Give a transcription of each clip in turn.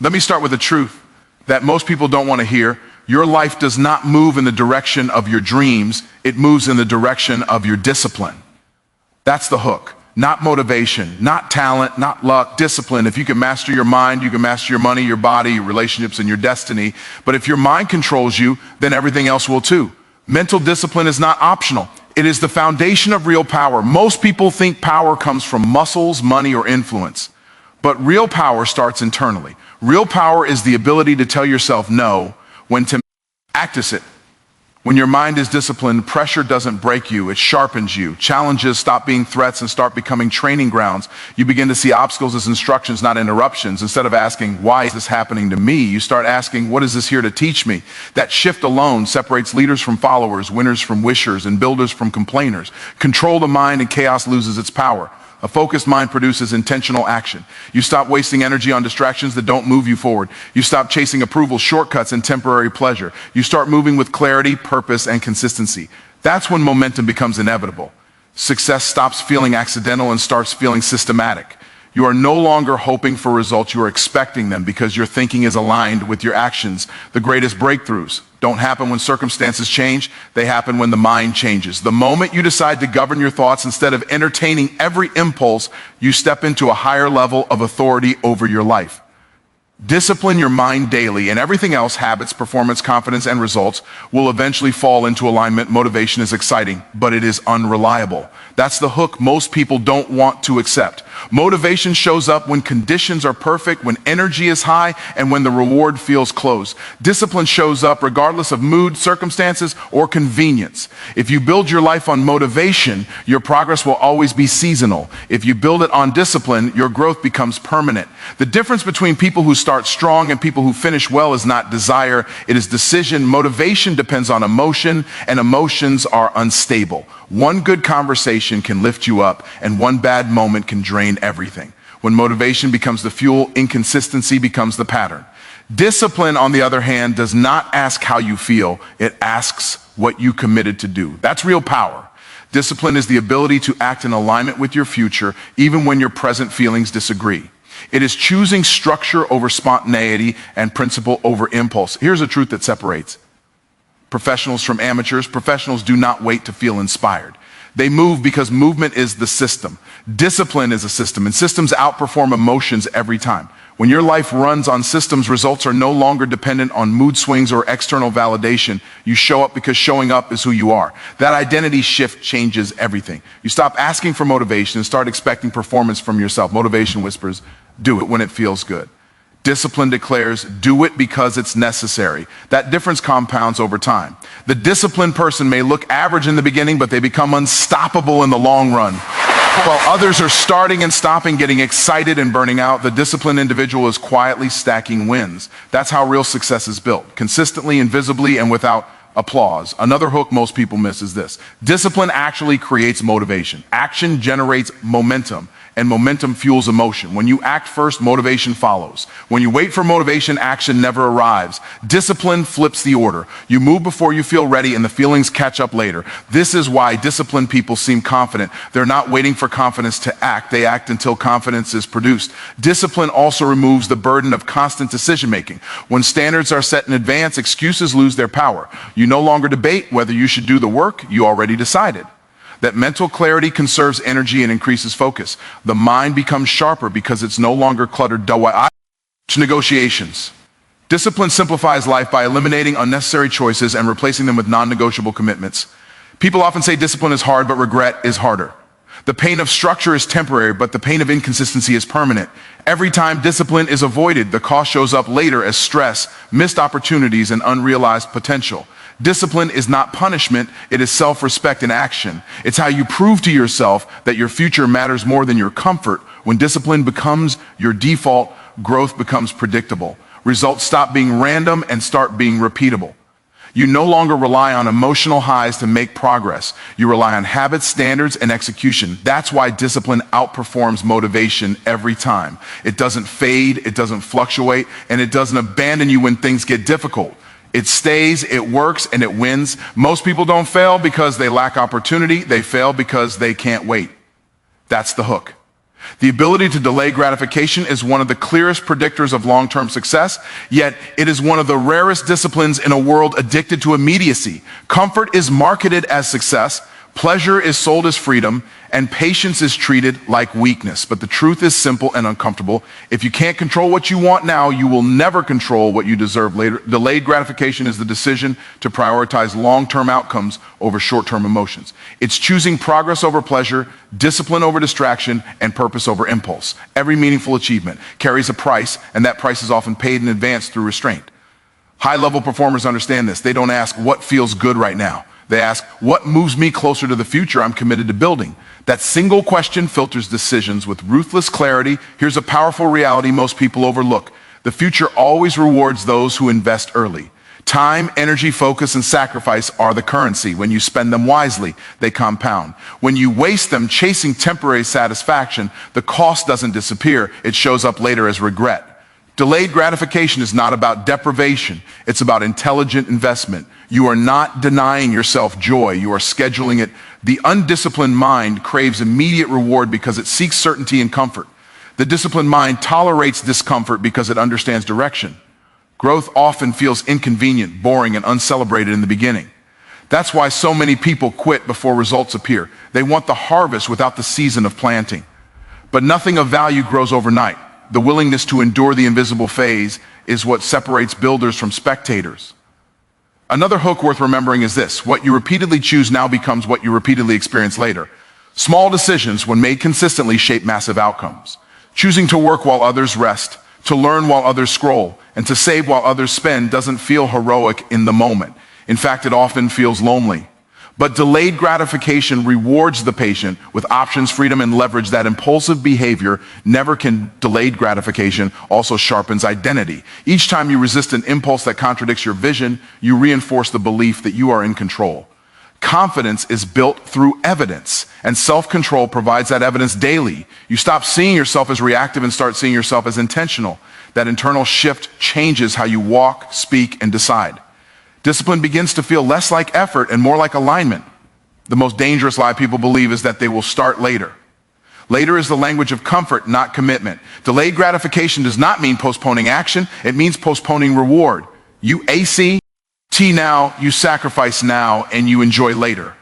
Let me start with the truth that most people don't want to hear. Your life does not move in the direction of your dreams. It moves in the direction of your discipline. That's the hook. Not motivation, not talent, not luck, discipline. If you can master your mind, you can master your money, your body, your relationships, and your destiny. But if your mind controls you, then everything else will too. Mental discipline is not optional. It is the foundation of real power. Most people think power comes from muscles, money, or influence. But real power starts internally. Real power is the ability to tell yourself no when to practice it. When your mind is disciplined, pressure doesn't break you, it sharpens you. Challenges stop being threats and start becoming training grounds. You begin to see obstacles as instructions, not interruptions. Instead of asking, why is this happening to me? You start asking, what is this here to teach me? That shift alone separates leaders from followers, winners from wishers, and builders from complainers. Control the mind and chaos loses its power. A focused mind produces intentional action. You stop wasting energy on distractions that don't move you forward. You stop chasing approval, shortcuts, and temporary pleasure. You start moving with clarity, purpose, and consistency. That's when momentum becomes inevitable. Success stops feeling accidental and starts feeling systematic. You are no longer hoping for results, you are expecting them because your thinking is aligned with your actions. The greatest breakthroughs don't happen when circumstances change, they happen when the mind changes. The moment you decide to govern your thoughts instead of entertaining every impulse, you step into a higher level of authority over your life. Discipline your mind daily, and everything else, habits, performance, confidence, and results, will eventually fall into alignment. Motivation is exciting, but it is unreliable. That's the hook most people don't want to accept. Motivation shows up when conditions are perfect, when energy is high, and when the reward feels close. Discipline shows up regardless of mood, circumstances, or convenience. If you build your life on motivation, your progress will always be seasonal. If you build it on discipline, your growth becomes permanent. The difference between people who start strong and people who finish well is not desire, it is decision. Motivation depends on emotion, and emotions are unstable. One good conversation can lift you up, and one bad moment can drain everything. When motivation becomes the fuel, inconsistency becomes the pattern. Discipline, on the other hand, does not ask how you feel, it asks what you committed to do. That's real power. Discipline is the ability to act in alignment with your future, even when your present feelings disagree. It is choosing structure over spontaneity and principle over impulse. Here's a truth that separates professionals from amateurs. Professionals do not wait to feel inspired. They move because movement is the system. Discipline is a system, and systems outperform emotions every time. When your life runs on systems, results are no longer dependent on mood swings or external validation. You show up because showing up is who you are. That identity shift changes everything. You stop asking for motivation and start expecting performance from yourself. Motivation whispers, do it when it feels good. Discipline declares, do it because it's necessary. That difference compounds over time. The disciplined person may look average in the beginning, but they become unstoppable in the long run. While others are starting and stopping, getting excited and burning out, the disciplined individual is quietly stacking wins. That's how real success is built, consistently, invisibly, and without applause. Another hook most people miss is this. Discipline actually creates motivation. Action generates momentum, and momentum fuels emotion. When you act first, motivation follows. When you wait for motivation, action never arrives. Discipline flips the order. You move before you feel ready, and the feelings catch up later. This is why disciplined people seem confident. They're not waiting for confidence to act. They act until confidence is produced. Discipline also removes the burden of constant decision-making. When standards are set in advance, excuses lose their power. You no longer debate whether you should do the work. You already decided. That mental clarity conserves energy and increases focus. The mind becomes sharper because it's no longer cluttered. Negotiations. Discipline simplifies life by eliminating unnecessary choices and replacing them with non-negotiable commitments. People often say discipline is hard, but regret is harder. The pain of structure is temporary, but the pain of inconsistency is permanent. Every time discipline is avoided, the cost shows up later as stress, missed opportunities, and unrealized potential. Discipline is not punishment, it is self-respect in action. It's how you prove to yourself that your future matters more than your comfort. When discipline becomes your default, growth becomes predictable. Results stop being random and start being repeatable. You no longer rely on emotional highs to make progress. You rely on habits, standards, and execution. That's why discipline outperforms motivation every time. It doesn't fade, it doesn't fluctuate, and it doesn't abandon you when things get difficult. It stays, it works, and it wins. Most people don't fail because they lack opportunity. They fail because they can't wait. That's the hook. The ability to delay gratification is one of the clearest predictors of long-term success, yet it is one of the rarest disciplines in a world addicted to immediacy. Comfort is marketed as success, pleasure is sold as freedom, and patience is treated like weakness. But the truth is simple and uncomfortable. If you can't control what you want now, you will never control what you deserve later. Delayed gratification is the decision to prioritize long-term outcomes over short-term emotions. It's choosing progress over pleasure, discipline over distraction, and purpose over impulse. Every meaningful achievement carries a price, and that price is often paid in advance through restraint. High-level performers understand this. They don't ask what feels good right now. They ask, what moves me closer to the future I'm committed to building? That single question filters decisions with ruthless clarity. Here's a powerful reality most people overlook. The future always rewards those who invest early. Time, energy, focus, and sacrifice are the currency. When you spend them wisely, they compound. When you waste them chasing temporary satisfaction, the cost doesn't disappear. It shows up later as regret. Delayed gratification is not about deprivation. It's about intelligent investment. You are not denying yourself joy. You are scheduling it. The undisciplined mind craves immediate reward because it seeks certainty and comfort. The disciplined mind tolerates discomfort because it understands direction. Growth often feels inconvenient, boring, and uncelebrated in the beginning. That's why so many people quit before results appear. They want the harvest without the season of planting. But nothing of value grows overnight. The willingness to endure the invisible phase is what separates builders from spectators. Another hook worth remembering is this: what you repeatedly choose now becomes what you repeatedly experience later. Small decisions, when made consistently, shape massive outcomes. Choosing to work while others rest, to learn while others scroll, and to save while others spend doesn't feel heroic in the moment. In fact, it often feels lonely. But delayed gratification rewards the patient with options, freedom, and leverage that impulsive behavior never can. Delayed gratification also sharpens identity. Each time you resist an impulse that contradicts your vision, you reinforce the belief that you are in control. Confidence is built through evidence, and self-control provides that evidence daily. You stop seeing yourself as reactive and start seeing yourself as intentional. That internal shift changes how you walk, speak, and decide. Discipline begins to feel less like effort and more like alignment. The most dangerous lie people believe is that they will start later. Later is the language of comfort, not commitment. Delayed gratification does not mean postponing action. It means postponing reward. You ACT now, you sacrifice now, and you enjoy later.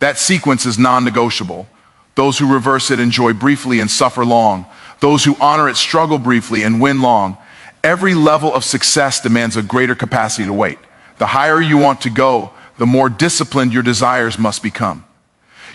That sequence is non-negotiable. Those who reverse it enjoy briefly and suffer long. Those who honor it struggle briefly and win long. Every level of success demands a greater capacity to wait. The higher you want to go, the more disciplined your desires must become.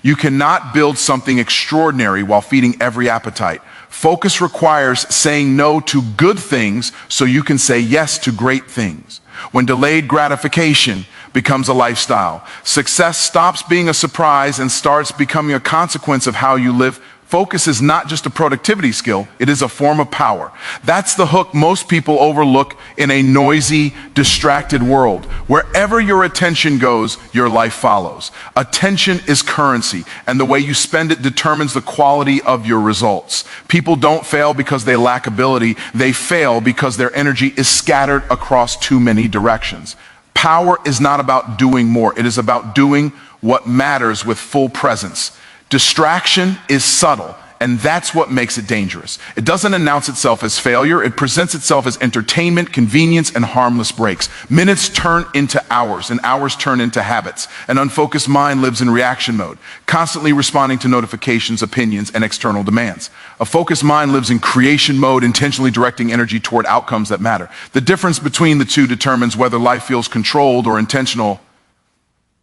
You cannot build something extraordinary while feeding every appetite. Focus requires saying no to good things so you can say yes to great things. When delayed gratification becomes a lifestyle, success stops being a surprise and starts becoming a consequence of how you live. Focus is not just a productivity skill, it is a form of power. That's the hook most people overlook in a noisy, distracted world. Wherever your attention goes, your life follows. Attention is currency, and the way you spend it determines the quality of your results. People don't fail because they lack ability, they fail because their energy is scattered across too many directions. Power is not about doing more, it is about doing what matters with full presence. Distraction is subtle, and that's what makes it dangerous. It doesn't announce itself as failure. It presents itself as entertainment, convenience, and harmless breaks. Minutes turn into hours, and hours turn into habits. An unfocused mind lives in reaction mode, constantly responding to notifications, opinions, and external demands. A focused mind lives in creation mode, intentionally directing energy toward outcomes that matter. The difference between the two determines whether life feels controlled or intentional.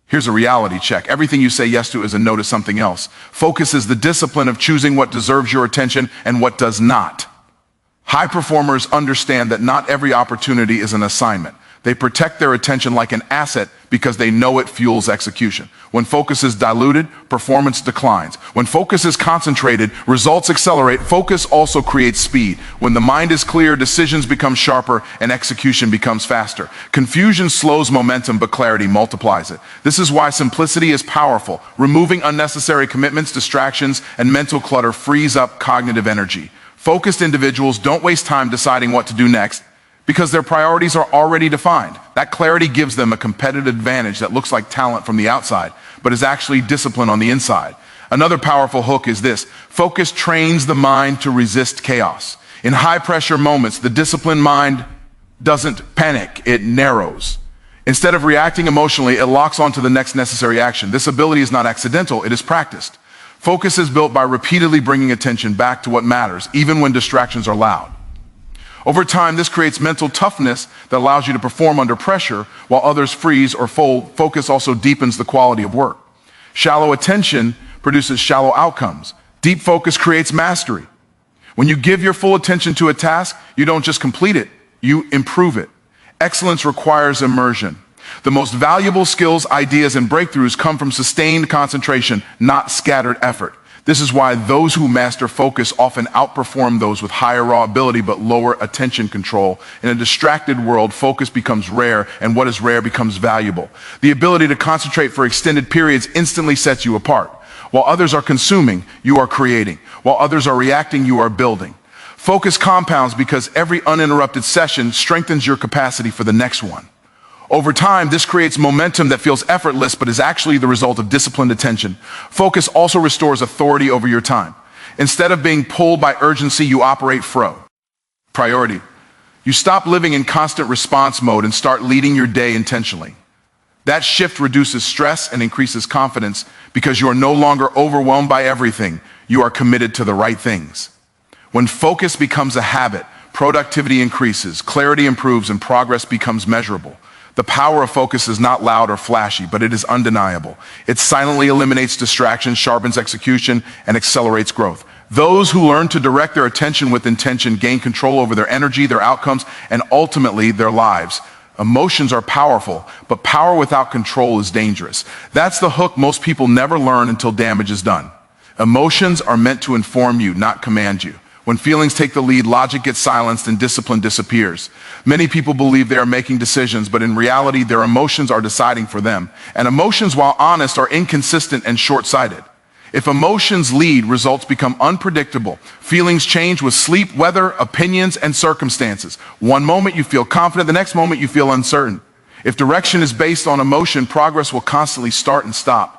Here's a reality check. Everything you say yes to is a no to something else. Focus is the discipline of choosing what deserves your attention and what does not. High performers understand that not every opportunity is an assignment. They protect their attention like an asset because they know it fuels execution. When focus is diluted, performance declines. When focus is concentrated, results accelerate. Focus also creates speed. When the mind is clear, decisions become sharper and execution becomes faster. Confusion slows momentum, but clarity multiplies it. This is why simplicity is powerful. Removing unnecessary commitments, distractions, and mental clutter frees up cognitive energy. Focused individuals don't waste time deciding what to do next, because their priorities are already defined. That clarity gives them a competitive advantage that looks like talent from the outside, but is actually discipline on the inside. Another powerful hook is this: focus trains the mind to resist chaos. In high pressure moments, the disciplined mind doesn't panic, it narrows. Instead of reacting emotionally, it locks onto the next necessary action. This ability is not accidental, it is practiced. Focus is built by repeatedly bringing attention back to what matters, even when distractions are loud. Over time, this creates mental toughness that allows you to perform under pressure while others freeze or fold. Focus also deepens the quality of work. Shallow attention produces shallow outcomes. Deep focus creates mastery. When you give your full attention to a task, you don't just complete it, you improve it. Excellence requires immersion. The most valuable skills, ideas, and breakthroughs come from sustained concentration, not scattered effort. This is why those who master focus often outperform those with higher raw ability but lower attention control. In a distracted world, focus becomes rare, and what is rare becomes valuable. The ability to concentrate for extended periods instantly sets you apart. While others are consuming, you are creating. While others are reacting, you are building. Focus compounds because every uninterrupted session strengthens your capacity for the next one. Over time, this creates momentum that feels effortless but is actually the result of disciplined attention. Focus also restores authority over your time. Instead of being pulled by urgency, you operate priority. You stop living in constant response mode and start leading your day intentionally. That shift reduces stress and increases confidence because you are no longer overwhelmed by everything. You are committed to the right things. When focus becomes a habit, productivity increases, clarity improves, and progress becomes measurable. The power of focus is not loud or flashy, but it is undeniable. It silently eliminates distractions, sharpens execution, and accelerates growth. Those who learn to direct their attention with intention gain control over their energy, their outcomes, and ultimately their lives. Emotions are powerful, but power without control is dangerous. That's the hook most people never learn until damage is done. Emotions are meant to inform you, not command you. When feelings take the lead, logic gets silenced and discipline disappears. Many people believe they are making decisions, but in reality, their emotions are deciding for them. And emotions, while honest, are inconsistent and short-sighted. If emotions lead, results become unpredictable. Feelings change with sleep, weather, opinions, and circumstances. One moment you feel confident, the next moment you feel uncertain. If direction is based on emotion, progress will constantly start and stop.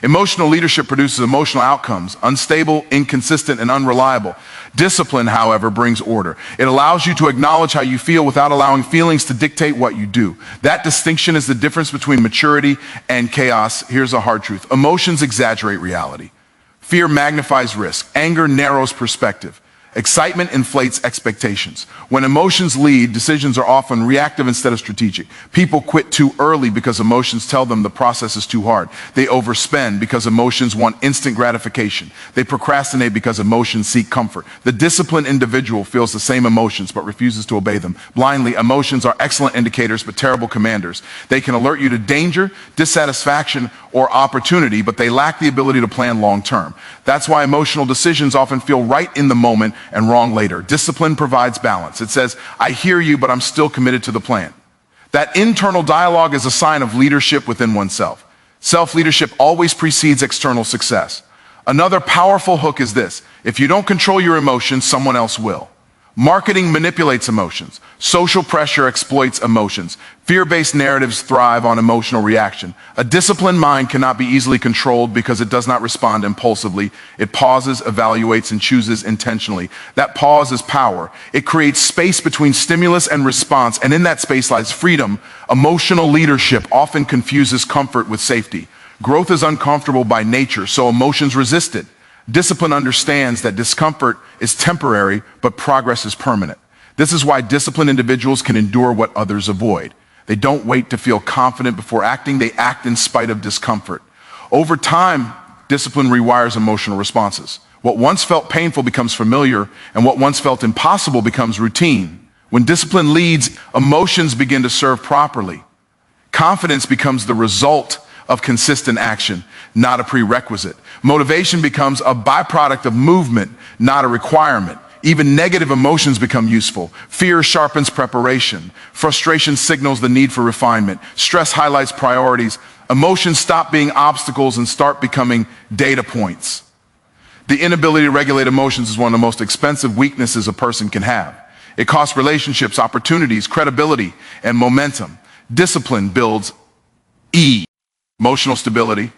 Emotional leadership produces emotional outcomes, unstable, inconsistent, and unreliable. Discipline, however, brings order. It allows you to acknowledge how you feel without allowing feelings to dictate what you do. That distinction is the difference between maturity and chaos. Here's a hard truth. Emotions exaggerate reality. Fear magnifies risk. Anger narrows perspective. Excitement inflates expectations. When emotions lead, decisions are often reactive instead of strategic. People quit too early because emotions tell them the process is too hard. They overspend because emotions want instant gratification. They procrastinate because emotions seek comfort. The disciplined individual feels the same emotions but refuses to obey them blindly. Emotions are excellent indicators but terrible commanders. They can alert you to danger, dissatisfaction, or opportunity, but they lack the ability to plan long term. That's why emotional decisions often feel right in the moment and wrong later. Discipline provides balance. It says, I hear you, but I'm still committed to the plan. That internal dialogue is a sign of leadership within oneself. Self-leadership always precedes external success. Another powerful hook is this: if you don't control your emotions, someone else will. Marketing manipulates emotions. Social pressure exploits emotions. Fear-based narratives thrive on emotional reaction. A disciplined mind cannot be easily controlled because it does not respond impulsively. It pauses, evaluates, and chooses intentionally. That pause is power. It creates space between stimulus and response, and in that space lies freedom. Emotional leadership often confuses comfort with safety. Growth is uncomfortable by nature, so emotions resist it. Discipline understands that discomfort is temporary, but progress is permanent. This is why disciplined individuals can endure what others avoid. They don't wait to feel confident before acting, they act in spite of discomfort. Over time, discipline rewires emotional responses. What once felt painful becomes familiar, and what once felt impossible becomes routine. When discipline leads, emotions begin to serve properly. Confidence becomes the result of consistent action, not a prerequisite. Motivation becomes a byproduct of movement, not a requirement. Even negative emotions become useful. Fear sharpens preparation. Frustration signals the need for refinement. Stress highlights priorities. Emotions stop being obstacles and start becoming data points. The inability to regulate emotions is one of the most expensive weaknesses a person can have. It costs relationships, opportunities, credibility, and momentum. Discipline builds emotional stability.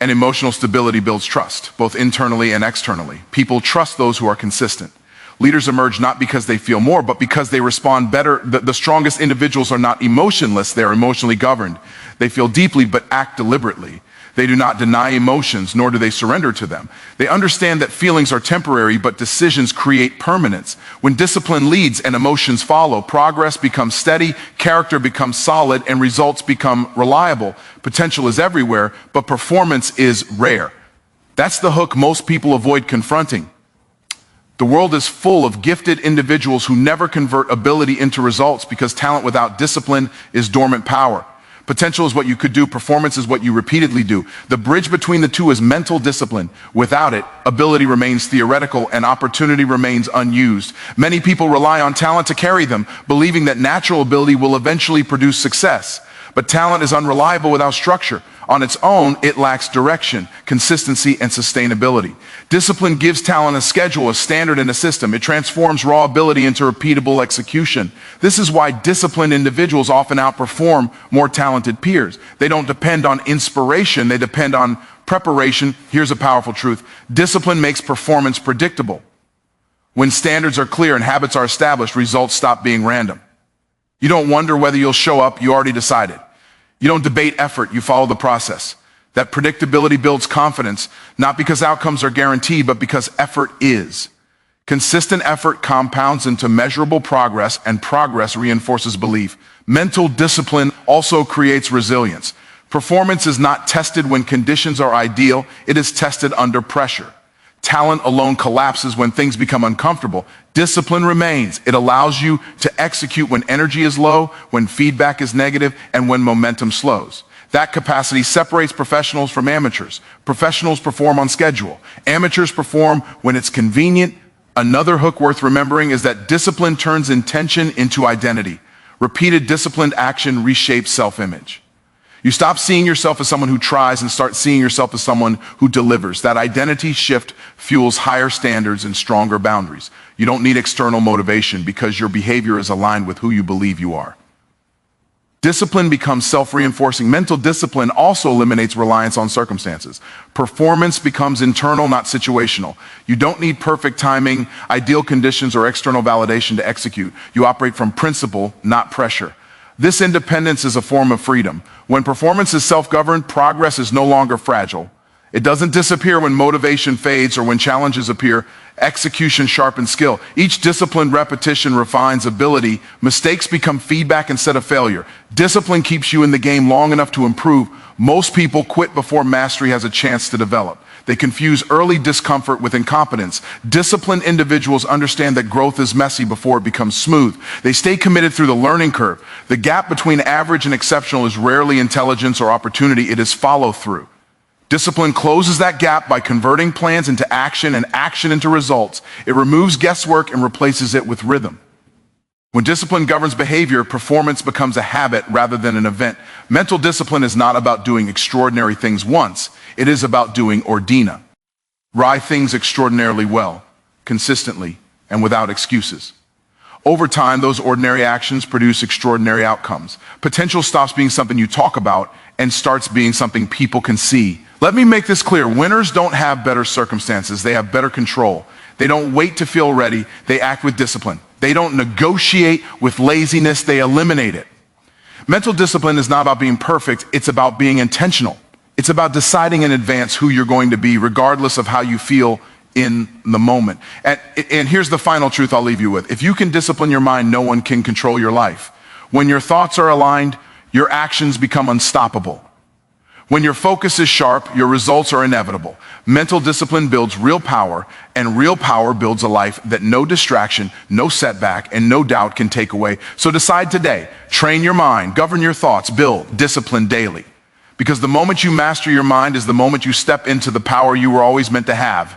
And emotional stability builds trust, both internally and externally. People trust those who are consistent. Leaders emerge not because they feel more, but because they respond better. The strongest individuals are not emotionless, they are emotionally governed. They feel deeply but act deliberately. They do not deny emotions, nor do they surrender to them. They understand that feelings are temporary, but decisions create permanence. When discipline leads and emotions follow, progress becomes steady, character becomes solid, and results become reliable. Potential is everywhere, but performance is rare. That's the hook most people avoid confronting. The world is full of gifted individuals who never convert ability into results because talent without discipline is dormant power. Potential is what you could do. Performance is what you repeatedly do. The bridge between the two is mental discipline. Without it, ability remains theoretical and opportunity remains unused. Many people rely on talent to carry them, believing that natural ability will eventually produce success. But talent is unreliable without structure. On its own, it lacks direction, consistency, and sustainability. Discipline gives talent a schedule, a standard, and a system. It transforms raw ability into repeatable execution. This is why disciplined individuals often outperform more talented peers. They don't depend on inspiration, they depend on preparation. Here's a powerful truth. Discipline makes performance predictable. When standards are clear and habits are established, results stop being random. You don't wonder whether you'll show up, you already decided. You don't debate effort, you follow the process. That predictability builds confidence, not because outcomes are guaranteed, but because effort is. Consistent effort compounds into measurable progress, and progress reinforces belief. Mental discipline also creates resilience. Performance is not tested when conditions are ideal, it is tested under pressure. Talent alone collapses when things become uncomfortable. Discipline remains. It allows you to execute when energy is low, when feedback is negative, and when momentum slows. That capacity separates professionals from amateurs. Professionals perform on schedule. Amateurs perform when it's convenient. Another hook worth remembering is that discipline turns intention into identity. Repeated disciplined action reshapes self-image. You stop seeing yourself as someone who tries and start seeing yourself as someone who delivers. That identity shift fuels higher standards and stronger boundaries. You don't need external motivation because your behavior is aligned with who you believe you are. Discipline becomes self-reinforcing. Mental discipline also eliminates reliance on circumstances. Performance becomes internal, not situational. You don't need perfect timing, ideal conditions, or external validation to execute. You operate from principle, not pressure. This independence is a form of freedom. When performance is self-governed, progress is no longer fragile. It doesn't disappear when motivation fades or when challenges appear. Execution sharpens skill. Each disciplined repetition refines ability. Mistakes become feedback instead of failure. Discipline keeps you in the game long enough to improve. Most people quit before mastery has a chance to develop. They confuse early discomfort with incompetence. Disciplined individuals understand that growth is messy before it becomes smooth. They stay committed through the learning curve. The gap between average and exceptional is rarely intelligence or opportunity, it is follow-through. Discipline closes that gap by converting plans into action and action into results. It removes guesswork and replaces it with rhythm. When discipline governs behavior, performance becomes a habit rather than an event. Mental discipline is not about doing extraordinary things once. It is about doing ordina. Rye things extraordinarily well, consistently, and without excuses. Over time, those ordinary actions produce extraordinary outcomes. Potential stops being something you talk about and starts being something people can see. Let me make this clear. Winners don't have better circumstances. They have better control. They don't wait to feel ready. They act with discipline. They don't negotiate with laziness. They eliminate it. Mental discipline is not about being perfect. It's about being intentional. It's about deciding in advance who you're going to be, regardless of how you feel in the moment. And here's the final truth I'll leave you with. If you can discipline your mind, no one can control your life. When your thoughts are aligned, your actions become unstoppable. When your focus is sharp, your results are inevitable. Mental discipline builds real power, and real power builds a life that no distraction, no setback, and no doubt can take away. So decide today, train your mind, govern your thoughts, build discipline daily. Because the moment you master your mind is the moment you step into the power you were always meant to have.